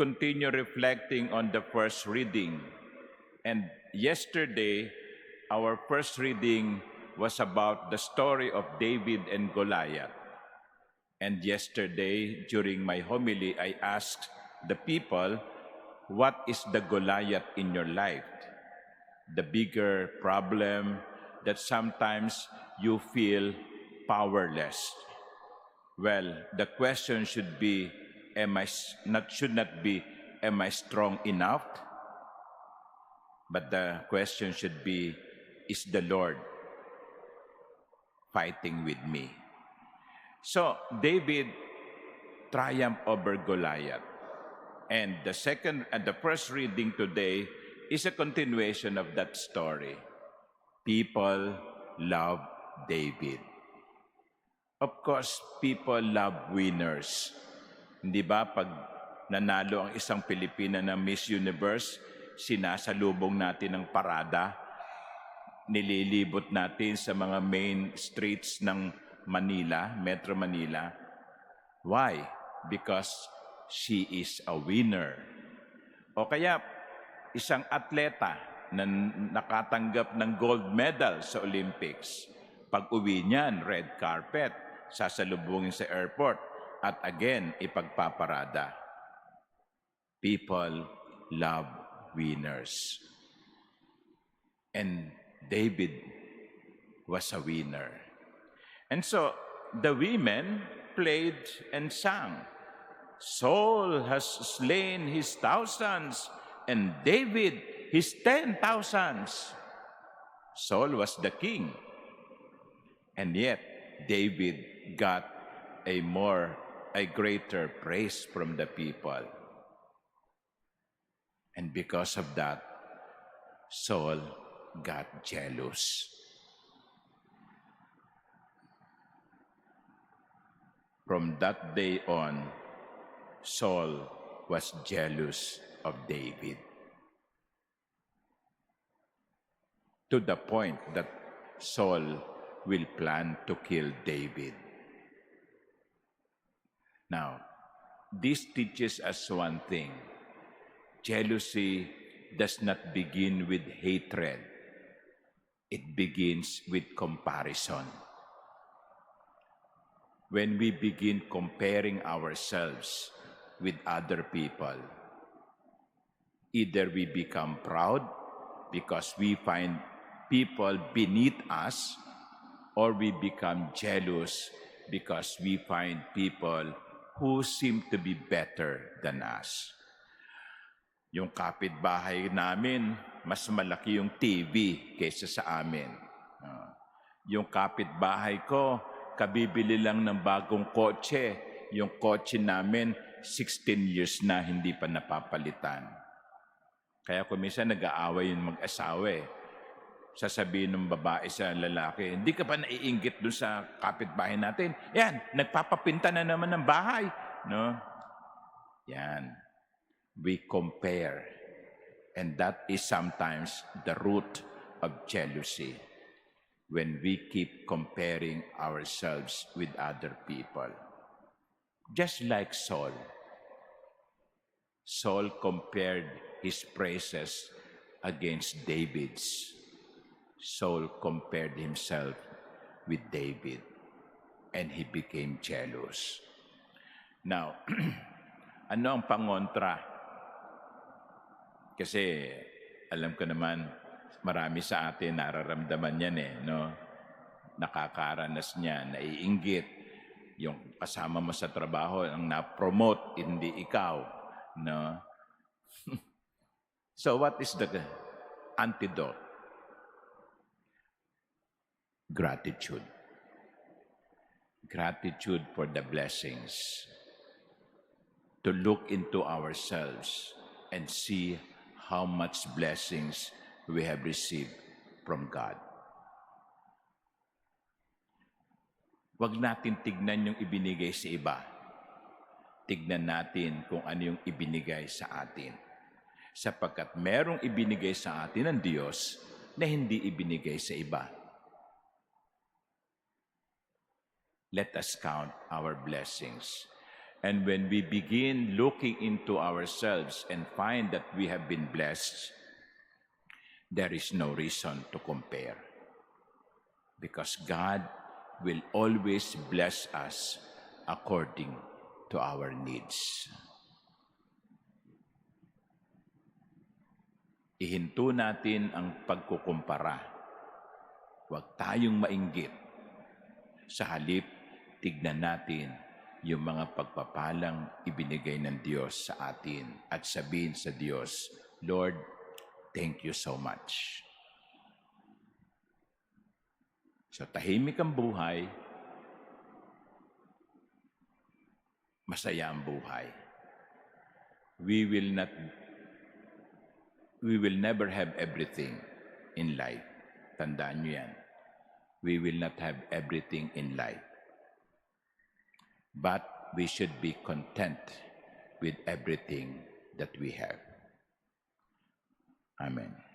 continue reflecting on the first reading. And yesterday, our first reading was about the story of David and Goliath. And yesterday, during my homily, I asked the people, what is the Goliath in your life? The bigger problem that sometimes you feel powerless. Well, the question should be, should not be, am I strong enough? But the question should be, is the Lord fighting with me? So David triumphed over Goliath. And the first reading today is a continuation of that story. People love David. Of course, people love winners. Hindi ba pag nanalo ang isang Pilipina na Miss Universe, sinasalubong natin ng parada, nililibot natin sa mga main streets ng Manila, Metro Manila. Why? Because she is a winner. O kaya, isang atleta na nakatanggap ng gold medal sa Olympics. Pag-uwi niyan, red carpet, sasalubungin sa airport, at again, ipagpaparada. People love winners. And David was a winner. And so, the women played and sang. Saul has slain his thousands, and David his 10,000s. Saul was the king. And yet, David got a greater praise from the people. And because of that, Saul got jealous. From that day on, Saul was jealous of David. To the point that Saul will plan to kill David. Now, this teaches us one thing. Jealousy does not begin with hatred. It begins with comparison. When we begin comparing ourselves with other people, either we become proud because we find people beneath us, or we become jealous because we find people who seem to be better than us. Yung kapitbahay namin, mas malaki yung TV kaysa sa amin. Yung kapitbahay ko, kabibili lang ng bagong kotse. Yung kotse namin, 16 years na hindi pa napapalitan. Kaya kung minsan nag-aaway yung mag-asawa sasabihin ng babae sa lalaki, hindi ka pa naiinggit doon sa kapitbahay natin? Yan, nagpapapinta na naman ng bahay. No? Yan. We compare. And that is sometimes the root of jealousy. When we keep comparing ourselves with other people. Just like Saul. Saul compared his praises against David's. Saul compared himself with David, and he became jealous. Now, ano ang pangontra? Kasi alam ko naman, marami sa atin nararamdaman yan no? Nakakaranas niya, naiinggit. Yung kasama mo sa trabaho, ang na-promote, hindi ikaw. No? So what is the antidote? Gratitude. Gratitude for the blessings. To look into ourselves and see how much blessings we have received from God. Huwag natin tignan yung ibinigay sa iba. Tignan natin kung ano yung ibinigay sa atin. Sapagkat merong ibinigay sa atin ng Diyos na hindi ibinigay sa iba. Let us count our blessings. And when we begin looking into ourselves and find that we have been blessed, there is no reason to compare. Because God will always bless us according to our needs. Ihinto natin ang pagkukumpara. Huwag tayong mainggit. Sa halip, tignan natin yung mga pagpapalang ibinigay ng Diyos sa atin at sabihin sa Diyos, Lord, thank you so much. So tahimik ang buhay, masaya ang buhay. We will never have everything in life. Tandaan nyo yan. We will not have everything in life. But we should be content with everything that we have. Amen.